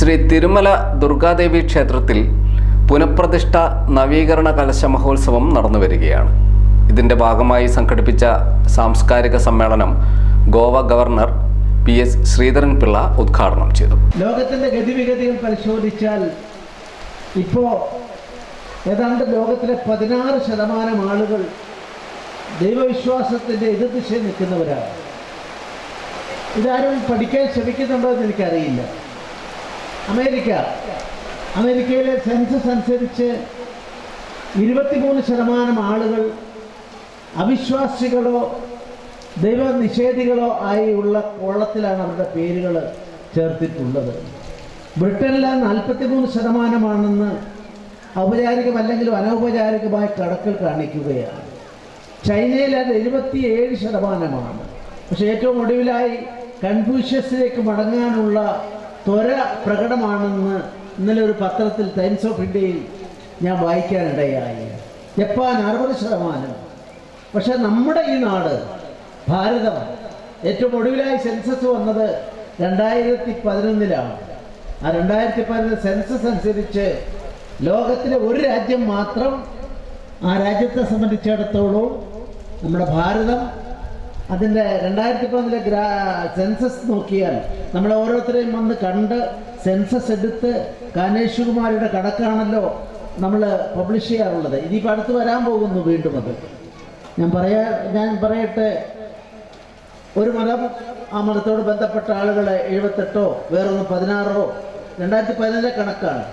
ശ്രീ തിരുമല ദുർഗാദേവി ക്ഷേത്രത്തിൽ പുനഃപ്രതിഷ്ഠ നവീകരണ കലശ മഹോത്സവം നടന്നുവരികയാണ്. ഇതിന്റെ ഭാഗമായി സംഘടിപ്പിച്ച സാംസ്കാരിക സമ്മേളനം ഗോവ ഗവർണർ PS ശ്രീധരൻപിള്ള ഉദ്ഘാടനം ചെയ്തു. ലോകത്തിന്റെ ഗതിവിഗതികൾ പരിശോധിച്ചാൽ ഇപ്പോൾ ഏതാണ്ട് ലോകത്തിലെ 16% ആളുകൾ ദൈവവിശ്വാസത്തിന്റെ എതിർദിശയിൽ നിൽക്കുന്നവരാണ്. ഇതാരും പഠിക്കാൻ ശ്രമിക്കുന്നുണ്ടോ എന്ന് എനിക്കറിയില്ല. അമേരിക്കയിലെ സെൻസസ് അനുസരിച്ച് 23% ആളുകൾ അവിശ്വാസികളോ ദൈവനിഷേധികളോ ആയി ഉള്ള കോളത്തിലാണ് അവരുടെ പേരുകൾ ചേർത്തിട്ടുള്ളത്. ബ്രിട്ടനിൽ 43% ഔപചാരികമല്ലെങ്കിലും അനൗപചാരികമായ കണക്കുകൾ കാണിക്കുകയാണ്. ചൈനയിൽ അത് 77%. പക്ഷേ ഏറ്റവും ഒടുവിലായി കൺഫ്യൂഷ്യസിലേക്ക് മടങ്ങാനുള്ള ത്വര പ്രകടമാണെന്ന് ഇന്നലെ ഒരു പത്രത്തിൽ ടൈംസ് ഓഫ് ഇന്ത്യയിൽ ഞാൻ വായിക്കാനിടയായി. ജപ്പാൻ 60%. പക്ഷെ നമ്മുടെ ഈ നാട് ഭാരതം ഏറ്റവും ഒടുവിലായി സെൻസസ് വന്നത് 2011 ആ 2011 സെൻസസ് അനുസരിച്ച് ലോകത്തിലെ ഒരു രാജ്യം മാത്രം, ആ രാജ്യത്തെ സംബന്ധിച്ചിടത്തോളം നമ്മുടെ ഭാരതം, അതിൻ്റെ 2011 സെൻസസ് നോക്കിയാൽ നമ്മൾ ഓരോരുത്തരെയും വന്ന് കണ്ട് സെൻസസ് എടുത്ത് കാനേഷുകുമാരിയുടെ കണക്കാണല്ലോ നമ്മൾ പബ്ലിഷ് ചെയ്യാറുള്ളത്. ഇനിയിപ്പോൾ അടുത്ത് വരാൻ പോകുന്നു വീണ്ടും. അത് ഞാൻ പറയട്ടെ, ഒരു മതം, ആ മതത്തോട് ബന്ധപ്പെട്ട ആളുകളെ 78 വേറൊന്ന് 16 2011 കണക്കാണ്.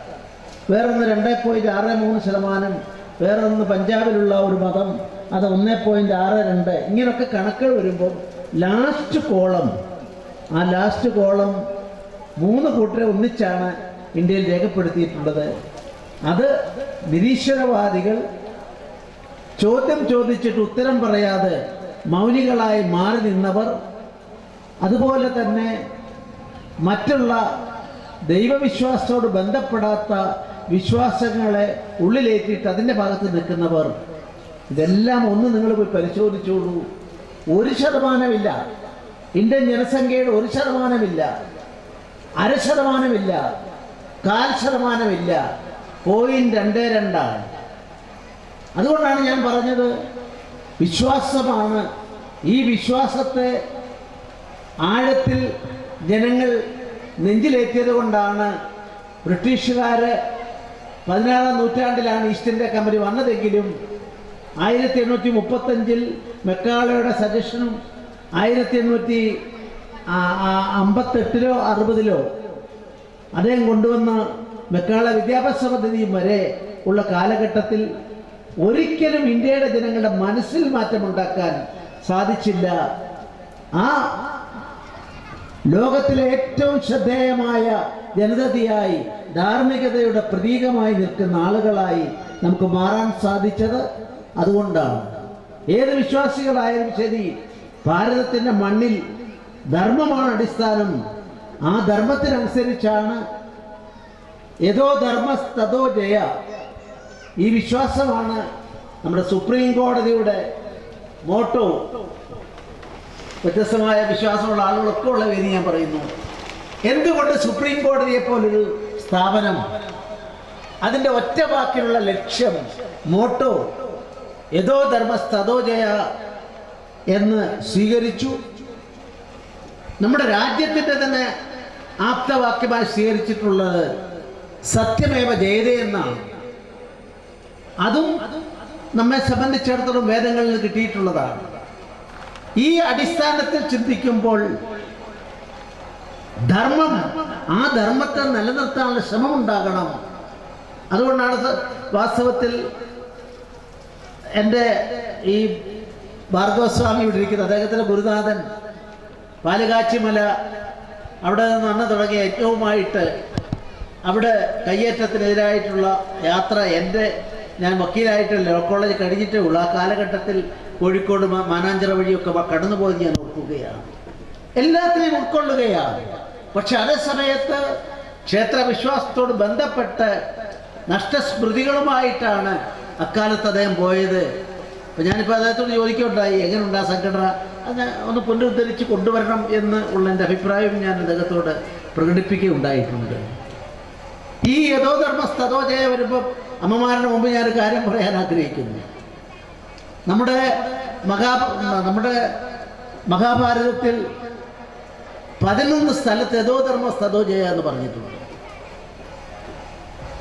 വേറൊന്ന് 2.63%, വേറൊന്ന് പഞ്ചാബിലുള്ള ഒരു മതം അത് 1.62. ഇങ്ങനെയൊക്കെ കണക്കുകൾ വരുമ്പോൾ ലാസ്റ്റ് കോളം 3 കൂട്ടരെ ഒന്നിച്ചാണ് ഇന്ത്യയിൽ രേഖപ്പെടുത്തിയിട്ടുള്ളത്. അത് നിരീശ്വരവാദികൾ ചോദ്യം ചോദിച്ചിട്ട് ഉത്തരം പറയാതെ മൗനികളായി മാറി നിന്നവർ, അതുപോലെ തന്നെ മറ്റുള്ള ദൈവവിശ്വാസത്തോട് ബന്ധപ്പെടാത്ത വിശ്വാസങ്ങളെ ഉള്ളിലേറ്റിട്ട് അതിൻ്റെ ഭാഗത്ത് നിൽക്കുന്നവർ, ഇതെല്ലാം ഒന്ന് നിങ്ങൾ പോയി പരിശോധിച്ചോളൂ. 1% ഇന്ത്യൻ ജനസംഖ്യയുടെ 1%, 0.5%, 0.25%, 0.22. അതുകൊണ്ടാണ് ഞാൻ പറഞ്ഞത്, വിശ്വാസമാണ്. ഈ വിശ്വാസത്തെ ആഴത്തിൽ ജനങ്ങൾ നെഞ്ചിലേറ്റിയത് കൊണ്ടാണ് ബ്രിട്ടീഷുകാർ 16-ാം നൂറ്റാണ്ടിലാണ് ഈസ്റ്റ് ഇന്ത്യ കമ്പനി വന്നതെങ്കിലും 1835 മെക്കാളയുടെ സജഷനും 1858-ലോ 60-ലോ അദ്ദേഹം കൊണ്ടുവന്ന മെക്കാള വിദ്യാഭ്യാസ പദ്ധതിയും വരെ ഉള്ള കാലഘട്ടത്തിൽ ഒരിക്കലും ഇന്ത്യയുടെ ജനങ്ങളുടെ മനസ്സിൽ മാറ്റമുണ്ടാക്കാൻ സാധിച്ചില്ല. ആ ലോകത്തിലെ ഏറ്റവും ശ്രദ്ധേയമായ ജനതയായി, ധാർമ്മികതയുടെ പ്രതീകമായി നിൽക്കുന്ന ആളുകളായി നമുക്ക് മാറാൻ സാധിച്ചത് അതുകൊണ്ടാണ്. ഏത് വിശ്വാസികളായാലും ശരി, ഭാരതത്തിൻ്റെ മണ്ണിൽ ധർമ്മമാണ് അടിസ്ഥാനം. ആ ധർമ്മത്തിനനുസരിച്ചാണ് യഥോ ധർമ്മ തഥോ ജയ. ഈ വിശ്വാസമാണ് നമ്മുടെ സുപ്രീം കോടതിയുടെ മോട്ടോ. വ്യത്യസ്തമായ വിശ്വാസമുള്ള ആളുകളൊക്കെ ഉള്ള വേദി ഞാൻ പറയുന്നു. എന്തുകൊണ്ട് സുപ്രീം കോടതിയെ പോലൊരു സ്ഥാപനം അതിൻ്റെ ഒറ്റ വാക്കിലുള്ള ലക്ഷ്യം, മോട്ടോ യഥോ ധർമ്മസ്തഥോ ജയ എന്ന് സ്വീകരിച്ചു? നമ്മുടെ രാജ്യത്തിൻ്റെ തന്നെ ആപ്തവാക്യമായി സ്വീകരിച്ചിട്ടുള്ളത് സത്യമേവ ജയതേ എന്നാണ്. അതും നമ്മെ സംബന്ധിച്ചിടത്തോളം വേദങ്ങളിൽ നിന്ന് കിട്ടിയിട്ടുള്ളതാണ്. ഈ അടിസ്ഥാനത്തിൽ ചിന്തിക്കുമ്പോൾ ധർമ്മം, ആ ധർമ്മത്തെ നിലനിർത്താനുള്ള ശ്രമം ഉണ്ടാകണം. അതുകൊണ്ടാണ് വാസ്തവത്തിൽ എൻ്റെ ഈ ഭാർഗവസ്വാമി ഇവിടെ ഇരിക്കുന്നത്, അദ്ദേഹത്തിൻ്റെ ഗുരുനാഥൻ പാലുകാച്ചിമല, അവിടെ നിന്ന് അന്ന് തുടങ്ങിയ യജ്ഞവുമായിട്ട് അവിടെ കയ്യേറ്റത്തിനെതിരായിട്ടുള്ള യാത്ര ഞാൻ വക്കീലായിട്ട് ലോ കോളേജ് കഴിഞ്ഞിട്ടേ ഉള്ളൂ. ആ കാലഘട്ടത്തിൽ കോഴിക്കോട് മാനാഞ്ചിറ വഴിയൊക്കെ കടന്നുപോയത് ഞാൻ ഓർക്കുകയാണ്. എല്ലാത്തിനെയും ഉൾക്കൊള്ളുകയാണ്. പക്ഷെ അതേ സമയത്ത് ക്ഷേത്രവിശ്വാസത്തോട് ബന്ധപ്പെട്ട് നഷ്ടസ്മൃതികളുമായിട്ടാണ് അക്കാലത്ത് അദ്ദേഹം പോയത്. അപ്പോൾ ഞാനിപ്പോൾ അദ്ദേഹത്തോട് ചോദിക്കുകയുണ്ടായി, എങ്ങനെയുണ്ട് ആ സംഘടന, അത് ഒന്ന് പുനരുദ്ധരിച്ച് കൊണ്ടുവരണം എന്ന് ഉള്ള എൻ്റെ അഭിപ്രായം ഞാൻ അദ്ദേഹത്തോട് പ്രകടിപ്പിക്കുകയുണ്ടായിട്ടുണ്ട്. ഈ യഥോധർമ്മ സ്തതോ ജയ വരുമ്പോൾ അമ്മമാരുടെ മുമ്പ് ഞാനൊരു കാര്യം പറയാൻ ആഗ്രഹിക്കുന്നു. നമ്മുടെ മഹാഭാരതത്തിൽ 11 സ്ഥലത്ത് യഥോധർമ്മ സ്തതോ ജയ എന്ന് പറഞ്ഞിട്ടുണ്ട്.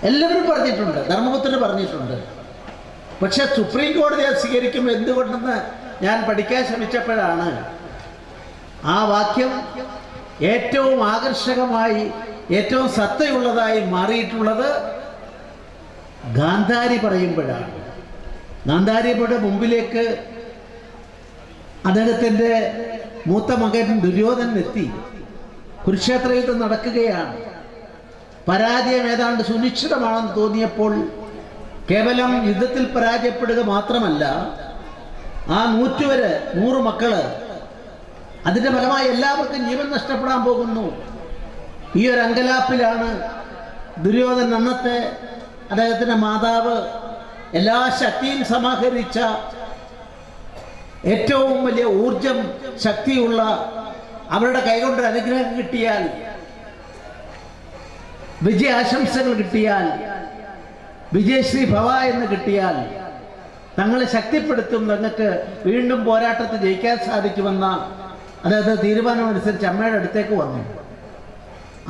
എല്ലാവരും പറഞ്ഞിട്ടുണ്ട്, ധർമ്മപുത്രന് പറഞ്ഞിട്ടുണ്ട്. പക്ഷെ സുപ്രീം കോടതി അത് സ്വീകരിക്കുമ്പോൾ എന്തുകൊണ്ടെന്ന് ഞാൻ പഠിക്കാൻ ശ്രമിച്ചപ്പോഴാണ് ആ വാക്യം ഏറ്റവും ആകർഷകമായി, ഏറ്റവും സത്തയുള്ളതായി മാറിയിട്ടുള്ളത് ഗാന്ധാരി പറയുമ്പോഴാണ്. ഗാന്ധാരിയുടെ മുമ്പിലേക്ക് അദ്ദേഹത്തിൻ്റെ മൂത്ത മകൻ ദുര്യോധനൻ എത്തി. കുരുക്ഷേത്ര യുദ്ധം നടക്കുകയാണ്. പരാജയം ഏതാണ്ട് സുനിശ്ചിതമാണെന്ന് തോന്നിയപ്പോൾ കേവലം യുദ്ധത്തിൽ പരാജയപ്പെടുക മാത്രമല്ല, ആ 100 മക്കള്, അതിൻ്റെ ഫലമായി എല്ലാവർക്കും ജീവൻ നഷ്ടപ്പെടാൻ പോകുന്നു. ഈ ഒരു അങ്കലാപ്പിലാണ് ദുര്യോധനൻ അന്നത്തെ അദ്ദേഹത്തിൻ്റെ മാതാവ് എല്ലാ ശക്തിയും സമാഹരിച്ച ഏറ്റവും വലിയ ഊർജം ശക്തിയുള്ള അവരുടെ കൈകൊണ്ട് അനുഗ്രഹം കിട്ടിയാൽ, വിജയാശംസകൾ കിട്ടിയാൽ, വിജയശ്രീ ഭവ എന്ന് കിട്ടിയാൽ തങ്ങളെ ശക്തിപ്പെടുത്തും, നിങ്ങൾക്ക് വീണ്ടും പോരാട്ടത്തിൽ ജയിക്കാൻ സാധിക്കുമെന്ന അദ്ദേഹത്തെ തീരുമാനമനുസരിച്ച് അമ്മയുടെ അടുത്തേക്ക് വന്നു.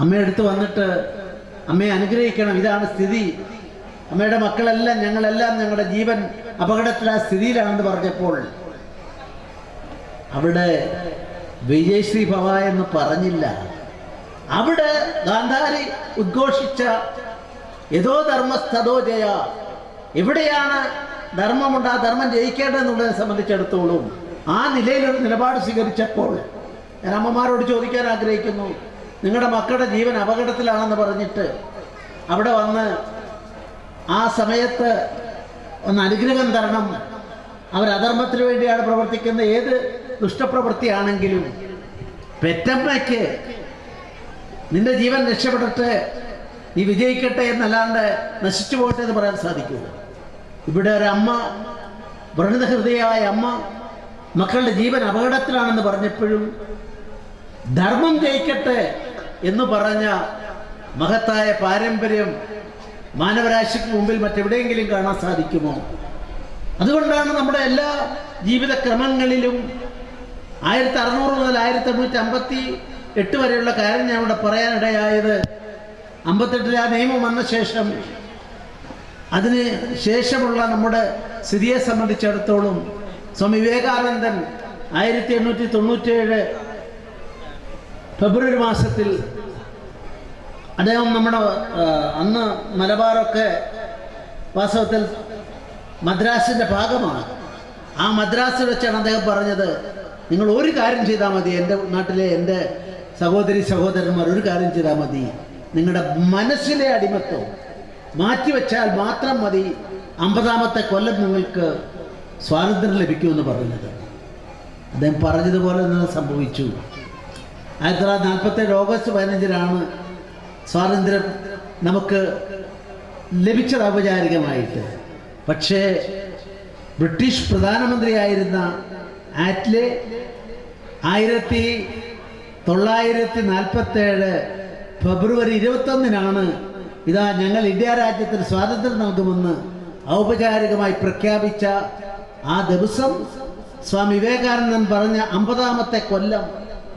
അമ്മയുടെ അടുത്ത് വന്നിട്ട് അമ്മയെ അനുഗ്രഹിക്കണം, ഇതാണ് സ്ഥിതി, അമ്മയുടെ മക്കളെല്ലാം ഞങ്ങളെല്ലാം ഞങ്ങളുടെ ജീവൻ അപകടത്തിലാ സ്ഥിതിയിലാണെന്ന് പറഞ്ഞപ്പോൾ അവിടെ വിജയശ്രീ ഭവ എന്ന് പറഞ്ഞില്ല. അവിടെ ഗാന്ധാരി ഉദ്ഘോഷിച്ച യഥോ ധർമ്മസ്തോ ജയ, എവിടെയാണ് ധർമ്മമുണ്ട് ആ ധർമ്മം ജയിക്കേണ്ടതെന്നുള്ളതിനെ സംബന്ധിച്ചിടത്തോളം ആ നിലയിലൊരു നിലപാട് സ്വീകരിച്ചപ്പോൾ ഞാൻ അമ്മമാരോട് ചോദിക്കാൻ ആഗ്രഹിക്കുന്നു, നിങ്ങളുടെ മക്കളുടെ ജീവൻ അപകടത്തിലാണെന്ന് പറഞ്ഞിട്ട് അവിടെ വന്ന് ആ സമയത്ത് ഒന്ന് അനുഗ്രഹം തരണം. അവരധർമ്മത്തിന് വേണ്ടിയാണ് പ്രവർത്തിക്കുന്ന, ഏത് ദുഷ്ടപ്രവൃത്തിയാണെങ്കിലും പെറ്റമ്മയ്ക്ക് നിന്റെ ജീവൻ രക്ഷപ്പെടട്ടെ, നീ വിജയിക്കട്ടെ എന്നല്ലാണ്ട് നശിച്ചു പോകട്ടെ എന്ന് പറയാൻ സാധിക്കുമോ? ഇവിടെ ഒരമ്മ, വ്രണത ഹൃദയയായ അമ്മ മക്കളുടെ ജീവൻ അപകടത്തിലാണെന്ന് പറഞ്ഞപ്പോഴും ധർമ്മം ജയിക്കട്ടെ എന്ന് പറഞ്ഞ മഹത്തായ പാരമ്പര്യം മാനവരാശിക്ക് മുമ്പിൽ മറ്റെവിടെയെങ്കിലും കാണാൻ സാധിക്കുമോ? അതുകൊണ്ടാണ് നമ്മുടെ എല്ലാ ജീവിത ക്രമങ്ങളിലും 1600 മുതൽ 1858 വരെയുള്ള കാര്യം ഞാൻ ഇവിടെ പറയാനിടയായത്. 58 ആ നിയമം വന്ന ശേഷം അതിന് ശേഷമുള്ള നമ്മുടെ സ്ഥിതിയെ സംബന്ധിച്ചിടത്തോളം സ്വാമി വിവേകാനന്ദൻ 1897 ഫെബ്രുവരി മാസത്തിൽ അദ്ദേഹം നമ്മുടെ അന്ന് മലബാറൊക്കെ വാസ്തവത്തിൽ മദ്രാസിൻ്റെ ഭാഗമാണ്. ആ മദ്രാസിൽ വെച്ചാണ് അദ്ദേഹം പറഞ്ഞത്, നിങ്ങൾ ഒരു കാര്യം ചെയ്താൽ മതി, എൻ്റെ നാട്ടിലെ എൻ്റെ സഹോദരി സഹോദരന്മാർ ഒരു കാര്യം ചെയ്താൽ മതി, നിങ്ങളുടെ മനസ്സിലെ അടിമത്വം മാറ്റിവെച്ചാൽ മാത്രം മതി, 50ാമത്തെ കൊല്ലം നിങ്ങൾക്ക് സ്വാതന്ത്ര്യം ലഭിക്കുമെന്ന് പറഞ്ഞത്. അദ്ദേഹം പറഞ്ഞതുപോലെ തന്നെ സംഭവിച്ചു. 1947 ഓഗസ്റ്റ് 15-നാണ് സ്വാതന്ത്ര്യം നമുക്ക് ലഭിച്ചത് ഔപചാരികമായിട്ട്. പക്ഷേ ബ്രിട്ടീഷ് പ്രധാനമന്ത്രിയായിരുന്ന ആറ്റ്ലെ 1947 ഫെബ്രുവരി 21-നാണ് ഇതാ ഞങ്ങൾ ഇന്ത്യ രാജ്യത്തിന് സ്വാതന്ത്ര്യം നൽകുമെന്ന് ഔപചാരികമായി പ്രഖ്യാപിച്ച ആ ദിവസം സ്വാമി വിവേകാനന്ദൻ പറഞ്ഞ 50ാമത്തെ കൊല്ലം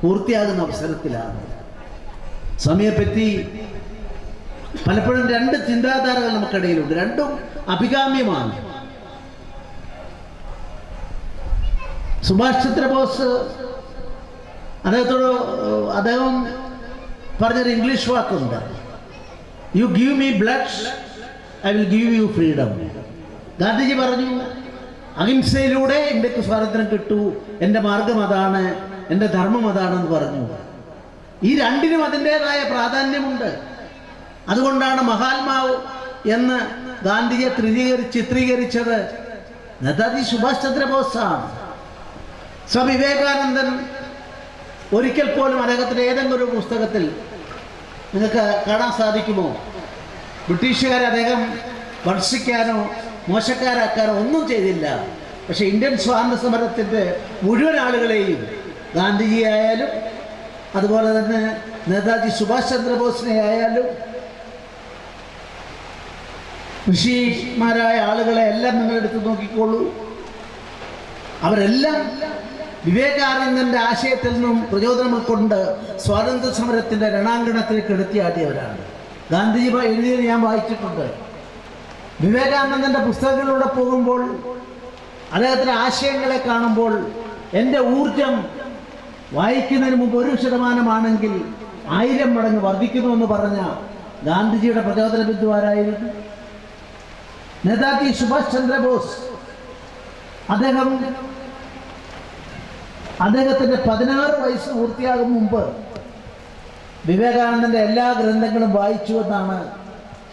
പൂർത്തിയാകുന്ന അവസരത്തിലാണ്. സ്വാമിയെപ്പറ്റി പലപ്പോഴും 2 ചിന്താധാരകൾ നമുക്കിടയിലുണ്ട്, രണ്ടും അഭികാമ്യമാണ്. സുഭാഷ് ചന്ദ്രബോസ് അദ്ദേഹം പറഞ്ഞൊരു ഇംഗ്ലീഷ് വാക്കുണ്ട്, you give me blood I will give you freedom. Gandhiji പറഞ്ഞു, അഹിംസയിലൂടെ ഇന്ത്യക്ക് സ്വാതന്ത്ര്യം കിട്ടൂ, എൻ്റെ മാർഗം അതാണ്, എൻ്റെ ധർമ്മം അതാണെന്ന് പറഞ്ഞു. ഈ രണ്ടിനും അതിൻ്റെതായ പ്രാധാന്യമുണ്ട്. അതുകൊണ്ടാണ് മഹാത്മാവ് എന്ന് ഗാന്ധിജിയെ ചിത്രീകരിച്ചത് നേതാജി സുഭാഷ് ചന്ദ്രബോസാണ്. സ്വാമി വിവേകാനന്ദൻ ഒരിക്കൽ പോലും അദ്ദേഹത്തിൻ്റെ ഏതെങ്കിലും ഒരു പുസ്തകത്തിൽ നിങ്ങൾക്ക് കാണാൻ സാധിക്കുമോ ബ്രിട്ടീഷുകാരെ അദ്ദേഹം വർഷിക്കാനോ മോശക്കാരാക്കാനോ ഒന്നും ചെയ്തില്ല. പക്ഷേ ഇന്ത്യൻ സ്വാതന്ത്ര്യ സമരത്തിൻ്റെ മുഴുവൻ ആളുകളെയും, ഗാന്ധിജി ആയാലും അതുപോലെ തന്നെ നേതാജി സുഭാഷ് ചന്ദ്രബോസിനെ ആയാലും ഋഷിമാരായ ആളുകളെ എല്ലാം നിങ്ങളെടുത്ത് നോക്കിക്കോളൂ. അവരെല്ലാം വിവേകാനന്ദൻ്റെ ആശയത്തിൽ നിന്നും പ്രചോദനം ഉൾക്കൊണ്ട് സ്വാതന്ത്ര്യ സമരത്തിൻ്റെ രണാങ്കണത്തിലേക്ക് എടുത്തിയാടിയവരാണ്. ഗാന്ധിജി എഴുതിയത് ഞാൻ വായിച്ചിട്ടുണ്ട്. വിവേകാനന്ദൻ്റെ പുസ്തകങ്ങളിലൂടെ പോകുമ്പോൾ, അദ്ദേഹത്തിൻ്റെ ആശയങ്ങളെ കാണുമ്പോൾ എൻ്റെ ഊർജം വായിക്കുന്നതിന് മുമ്പ് 1% 1000 മടങ്ങ് വർദ്ധിക്കുന്നുവെന്ന് പറഞ്ഞ ഗാന്ധിജിയുടെ പ്രചോദന ബിന്ദുവാരായിരുന്നു നേതാജി സുഭാഷ് ചന്ദ്രബോസ്. അദ്ദേഹത്തിൻ്റെ 16 വയസ്സ് പൂർത്തിയാകും മുമ്പ് വിവേകാനന്ദൻ്റെ എല്ലാ ഗ്രന്ഥങ്ങളും വായിച്ചു എന്നാണ്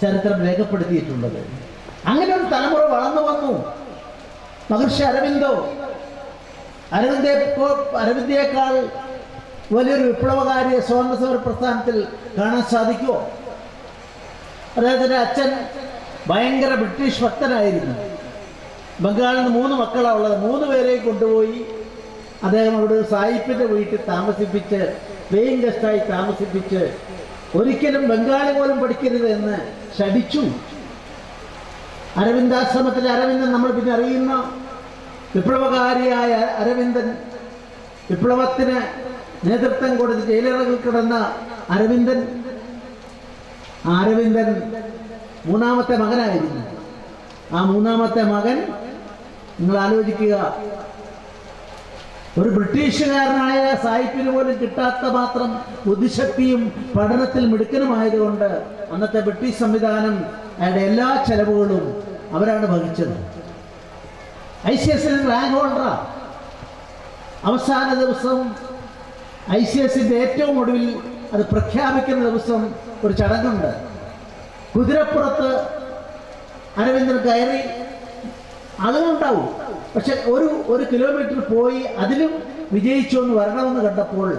ചരിത്രം രേഖപ്പെടുത്തിയിട്ടുള്ളത്. അങ്ങനെ ഒരു തലമുറ വളർന്നു വന്നു. മഹർഷി അരവിന്ദേക്കാൾ വലിയൊരു വിപ്ലവകാരിയെ സ്വാതന്ത്ര്യ സമര പ്രസ്ഥാനത്തിൽ കാണാൻ സാധിക്കുമോ? അദ്ദേഹത്തിൻ്റെ അച്ഛൻ ഭയങ്കര ബ്രിട്ടീഷ് ഭക്തനായിരുന്നു. ബംഗാളിൽ നിന്ന് 3 മക്കളാണ് ഉള്ളത്. 3 പേരെയും കൊണ്ടുപോയി അദ്ദേഹം അവിടെ സായിപ്പിൻ്റെ വീട്ടിൽ താമസിപ്പിച്ച്, പേയിങ് ഗസ്റ്റായി താമസിപ്പിച്ച്, ഒരിക്കലും ബംഗാളി പോലും പഠിക്കരുത് എന്ന് ശഠിച്ചു. അരവിന്ദാശ്രമത്തിലെ അരവിന്ദൻ നമ്മൾ പിന്നെ അറിയുന്ന വിപ്ലവകാരിയായ അരവിന്ദൻ, വിപ്ലവത്തിന് നേതൃത്വം കൊടുത്ത് ജയിലറകളിൽ കിടന്ന അരവിന്ദൻ 3ാമത്തെ മകനായിരുന്നു. ആ 3ാമത്തെ മകൻ, നിങ്ങൾ ആലോചിക്കുക, ഒരു ബ്രിട്ടീഷുകാരനായ സായിപ്പിന് പോലും കിട്ടാത്ത മാത്രം ബുദ്ധിശക്തിയും പഠനത്തിൽ മിടുക്കനുമായതുകൊണ്ട് അന്നത്തെ ബ്രിട്ടീഷ് സംവിധാനം അയാളുടെ എല്ലാ ചെലവുകളും അവരാണ് വഹിച്ചത്. ICSc റാങ്ക് ഹോൾഡറാ. അവസാന ദിവസം ICSന്റെ ഏറ്റവും ഒടുവിൽ അത് പ്രഖ്യാപിക്കുന്ന ദിവസം ഒരു ചടങ്ങുണ്ട്. കുതിരപ്പുറത്ത് അരവിന്ദൻ കയറി, ആളുകളുണ്ടാവും. പക്ഷെ ഒരു കിലോമീറ്റർ പോയി അതിലും വിജയിച്ചു എന്ന് വരണമെന്ന് കണ്ടപ്പോൾ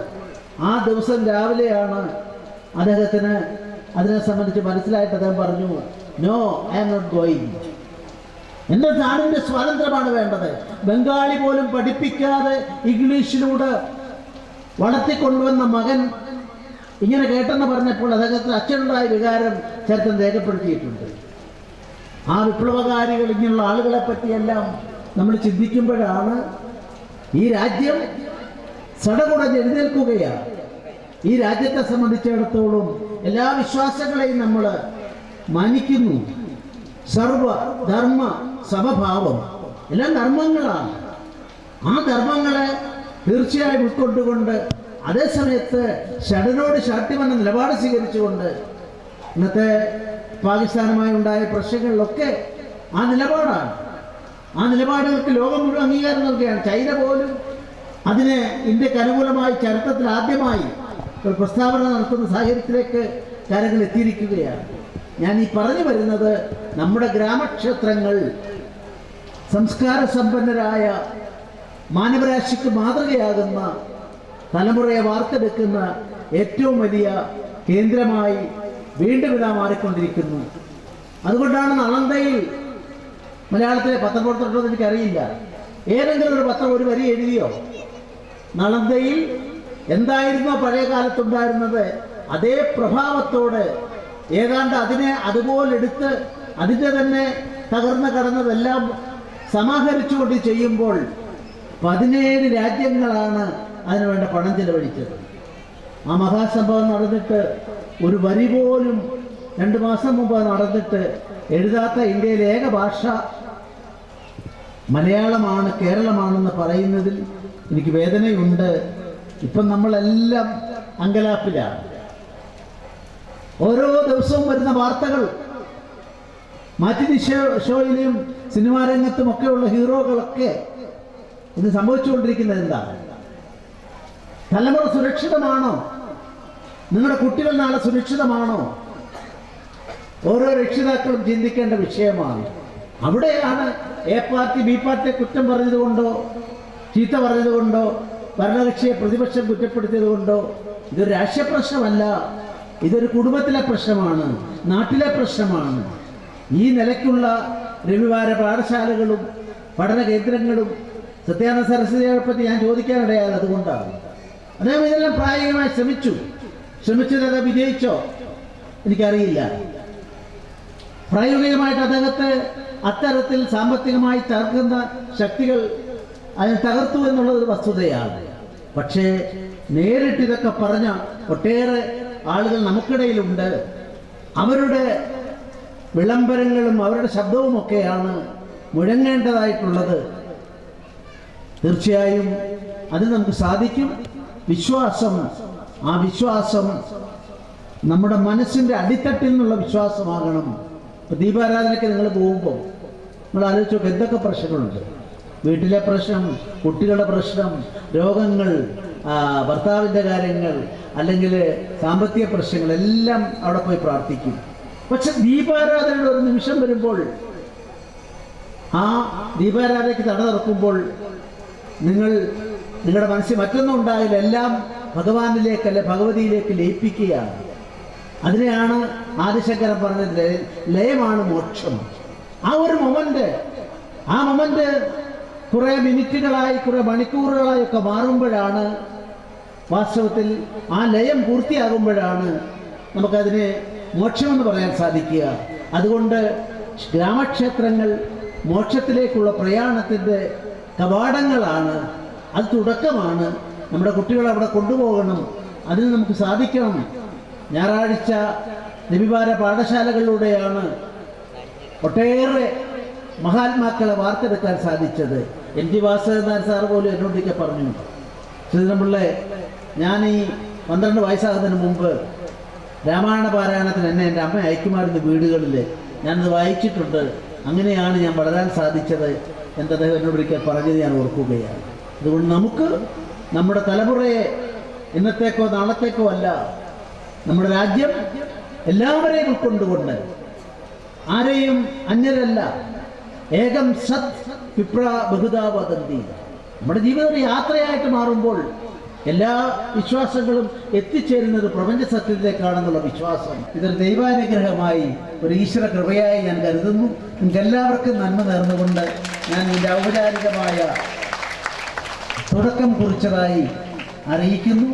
ആ ദിവസം രാവിലെയാണ് അദ്ദേഹത്തിന് അതിനെ സംബന്ധിച്ച് മനസ്സിലായിട്ട് അദ്ദേഹം പറഞ്ഞു, no, I am not going. എൻ്റെ നാടിൻ്റെ സ്വാതന്ത്ര്യമാണ് വേണ്ടത്. ബംഗാളി പോലും പഠിപ്പിക്കാതെ ഇംഗ്ലീഷിലൂടെ വളർത്തിക്കൊണ്ടുവന്ന മകൻ ഇങ്ങനെ കേട്ടെന്ന് പറഞ്ഞപ്പോൾ അദ്ദേഹത്തിന് അച്ഛനുണ്ടായ വികാരം ചരിത്രം രേഖപ്പെടുത്തിയിട്ടുണ്ട്. ആ വിപ്ലവകാരികൾ, ഇങ്ങനെയുള്ള ആളുകളെ പറ്റിയെല്ലാം നമ്മൾ ചിന്തിക്കുമ്പോഴാണ് ഈ രാജ്യം സടകുടഞ്ഞ് എഴുന്നേൽക്കുകയാണ്. ഈ രാജ്യത്തെ സംബന്ധിച്ചിടത്തോളം എല്ലാ വിശ്വാസങ്ങളെയും നമ്മൾ മാനിക്കുന്നു. സർവ ധർമ്മ സമഭാവം, എല്ലാം ധർമ്മങ്ങളാണ്. ആ ധർമ്മങ്ങളെ തീർച്ചയായും ഉൾക്കൊണ്ടുകൊണ്ട് അതേസമയത്ത് ഷടനോട് ശാഠ്യമെന്ന നിലപാട് സ്വീകരിച്ചുകൊണ്ട് ഇന്നത്തെ പാകിസ്ഥാനുമായി ഉണ്ടായ പ്രശ്നങ്ങളിലൊക്കെ ആ നിലപാടാണ്. ആ നിലപാടുകൾക്ക് ലോകം മുഴുവൻ അംഗീകാരം നൽകുകയാണ്. ചൈന പോലും അതിന് ഇന്ത്യക്ക് അനുകൂലമായി ചരിത്രത്തിൽ ആദ്യമായി ഒരു പ്രസ്താവന നടത്തുന്ന സാഹചര്യത്തിലേക്ക് കാര്യങ്ങൾ എത്തിയിരിക്കുകയാണ്. ഞാൻ ഈ പറഞ്ഞു വരുന്നത്, നമ്മുടെ ഗ്രാമക്ഷേത്രങ്ങൾ സംസ്കാര സമ്പന്നരായ മാനവരാശിക്ക് മാതൃകയാകുന്ന തലമുറയെ വാർത്തെടുക്കുന്ന ഏറ്റവും വലിയ കേന്ദ്രമായി വീണ്ടും ഇതാ മാറിക്കൊണ്ടിരിക്കുന്നു. അതുകൊണ്ടാണ് നളന്തയിൽ, മലയാളത്തിലെ പത്രം പുറത്തിട്ടത് എനിക്കറിയില്ല, ഏതെങ്കിലും ഒരു പത്രം ഒരു വരി എഴുതിയോ? നളന്തയിൽ എന്തായിരുന്നോ പഴയ കാലത്തുണ്ടായിരുന്നത് അതേ പ്രഭാവത്തോടെ ഏതാണ്ട് അതിനെ അതുപോലെ എടുത്ത് അതിൻ്റെ തന്നെ തകർന്ന് കടന്നതെല്ലാം സമാഹരിച്ചുകൊണ്ട് ചെയ്യുമ്പോൾ 17 രാജ്യങ്ങളാണ് അതിനുവേണ്ട പണം ചെലവഴിച്ചത്. ആ മഹാസംഭവം നടന്നിട്ട് ഒരു വരി പോലും 2 മാസം മുമ്പ് നടന്നിട്ട് എഴുതാത്ത ഇന്ത്യയിലെ ഏക ഭാഷ മലയാളമാണ്, കേരളമാണെന്ന് പറയുന്നതിൽ എനിക്ക് വേദനയുണ്ട്. ഇപ്പം നമ്മളെല്ലാം അങ്കലാപ്പിലാണ്. ഓരോ ദിവസവും വരുന്ന വാർത്തകൾ, മാറ്റിനി ഷോയിലും സിനിമാ രംഗത്തുമൊക്കെയുള്ള ഹീറോകളൊക്കെ ഇന്ന് സംഭവിച്ചുകൊണ്ടിരിക്കുന്നത് എന്താണ്? തലമുറ സുരക്ഷിതമാണോ? നിങ്ങളുടെ കുട്ടികൾ നാളെ സുരക്ഷിതമാണോ? ഓരോ രക്ഷിതാക്കളും ചിന്തിക്കേണ്ട വിഷയമാണ്. അവിടെയാണ് എ പാർട്ടി ബി പാർട്ടിയെ കുറ്റം പറഞ്ഞതുകൊണ്ടോ ചീത്ത പറഞ്ഞതുകൊണ്ടോ ഭരണകക്ഷിയെ പ്രതിപക്ഷം കുറ്റപ്പെടുത്തിയത് കൊണ്ടോ ഇതൊരു രാഷ്ട്രീയ പ്രശ്നമല്ല, ഇതൊരു കുടുംബത്തിലെ പ്രശ്നമാണ്, നാട്ടിലെ പ്രശ്നമാണ്. ഈ നിലയ്ക്കുള്ള രവിവാര പാഠശാലകളും പഠന കേന്ദ്രങ്ങളും സത്യാനന്ദ സരസ്വതിയെ പറ്റി ഞാൻ ചോദിക്കാനിടയായത് അതുകൊണ്ടാണ്. അദ്ദേഹം ഇതെല്ലാം പ്രായോഗികമായി ശ്രമിച്ചത് വിജയിച്ചോ എനിക്കറിയില്ല. പ്രായോഗികമായിട്ട് അദ്ദേഹത്തെ അത്തരത്തിൽ സാമ്പത്തികമായി തകർക്കുന്ന ശക്തികൾ അതിനെ തകർത്തു എന്നുള്ളത് വസ്തുതയാണ്. പക്ഷേ നേരിട്ട് ഇതൊക്കെ പറഞ്ഞ ഒട്ടേറെ ആളുകൾ നമുക്കിടയിലുണ്ട്. അവരുടെ വിളംബരങ്ങളും അവരുടെ ശബ്ദവുമൊക്കെയാണ് മുഴങ്ങേണ്ടതായിട്ടുള്ളത്. തീർച്ചയായും അതിന് നമുക്ക് സാധിക്കും. വിശ്വാസം, ആ വിശ്വാസം നമ്മുടെ മനസ്സിൻ്റെ അടിത്തട്ടിൽ നിന്നുള്ള വിശ്വാസമാകണം. ഇപ്പോൾ ദീപാരാധനയ്ക്ക് നിങ്ങൾ പോകുമ്പോൾ നിങ്ങൾ ആലോചിച്ച് നോക്കുക, എന്തൊക്കെ പ്രശ്നങ്ങളുണ്ട്. വീട്ടിലെ പ്രശ്നം, കുട്ടികളുടെ പ്രശ്നം, രോഗങ്ങൾ, ഭർത്താവിൻ്റെ കാര്യങ്ങൾ, അല്ലെങ്കിൽ സാമ്പത്തിക പ്രശ്നങ്ങളെല്ലാം അവിടെ പോയി പ്രാർത്ഥിക്കും. പക്ഷെ ദീപാരാധനയുടെ ഒരു നിമിഷം വരുമ്പോൾ, ആ ദീപാരാധനയ്ക്ക് തട തുറക്കുമ്പോൾ നിങ്ങളുടെ മനസ്സിൽ മറ്റൊന്നും ഉണ്ടായില്ല, എല്ലാം ഭഗവാനിലേക്ക് അല്ലെ ഭഗവതിയിലേക്ക് ലയിപ്പിക്കുകയാണ്. അതിനെയാണ് ആദിശങ്കരൻ പറഞ്ഞത്, ലയമാണ് മോക്ഷം. ആ ഒരു മൊമെന്റ് കുറേ മിനിറ്റുകളായി, കുറേ മണിക്കൂറുകളായി ഒക്കെ മാറുമ്പോഴാണ് വാസ്തവത്തിൽ ആ ലയം പൂർത്തിയാകുമ്പോഴാണ് നമുക്കതിനെ മോക്ഷമെന്ന് പറയാൻ സാധിക്കുക. അതുകൊണ്ട് ഗ്രാമക്ഷേത്രങ്ങൾ മോക്ഷത്തിലേക്കുള്ള പ്രയാണത്തിൻ്റെ കവാടങ്ങളാണ്. അത് തുടക്കമാണ്. നമ്മുടെ കുട്ടികളെ അവിടെ കൊണ്ടുപോകണം, അതിന് നമുക്ക് സാധിക്കണം. ഞായറാഴ്ച രവിവാര പാഠശാലകളിലൂടെയാണ് ഒട്ടേറെ മഹാത്മാക്കളെ വാർത്തെടുക്കാൻ സാധിച്ചത്. എൻ.ടി. വാസുദേവൻ സാർ പോലും എന്നോടൊക്കെ പറഞ്ഞു, ശ്രീധരൻപിള്ളേ, ഞാൻ ഈ 12 വയസ്സാകുന്നതിന് മുമ്പ് രാമായണ പാരായണത്തിന് എന്നെ എൻ്റെ അമ്മ അയക്കുമായിരുന്നു വീടുകളിൽ. ഞാനത് വായിച്ചിട്ടുണ്ട്. അങ്ങനെയാണ് ഞാൻ വളരാൻ സാധിച്ചത് എന്ന് അദ്ദേഹം എന്നോടൊരിക്കൽ പറഞ്ഞത് ഞാൻ ഓർക്കുകയാണ്. അതുകൊണ്ട് നമുക്ക് നമ്മുടെ തലമുറയെ ഇന്നത്തേക്കോ നാളത്തേക്കോ അല്ല, നമ്മുടെ രാജ്യം എല്ലാവരെയും ഉൾക്കൊണ്ടുകൊണ്ട്, ആരെയും അന്യരല്ല, ഏകം സത് വിപ്ര ബഹുധാ വദന്തി, നമ്മുടെ ജീവിതം ഒരു യാത്രയായിട്ട് മാറുമ്പോൾ എല്ലാ വിശ്വാസങ്ങളും എത്തിച്ചേരുന്നത് പ്രപഞ്ച സത്യത്തിലേക്കാണെന്നുള്ള വിശ്വാസം, ഇതൊരു ദൈവാനുഗ്രഹമായി, ഒരു ഈശ്വര കൃപയായി ഞാൻ കരുതുന്നു. നിങ്ങൾക്ക് എല്ലാവർക്കും നന്മ നേർന്നുകൊണ്ട് ഞാൻ ഇതിൻ്റെ ഔപചാരികമായ തുടക്കം കുറിച്ചതായി അറിയിക്കുന്നു.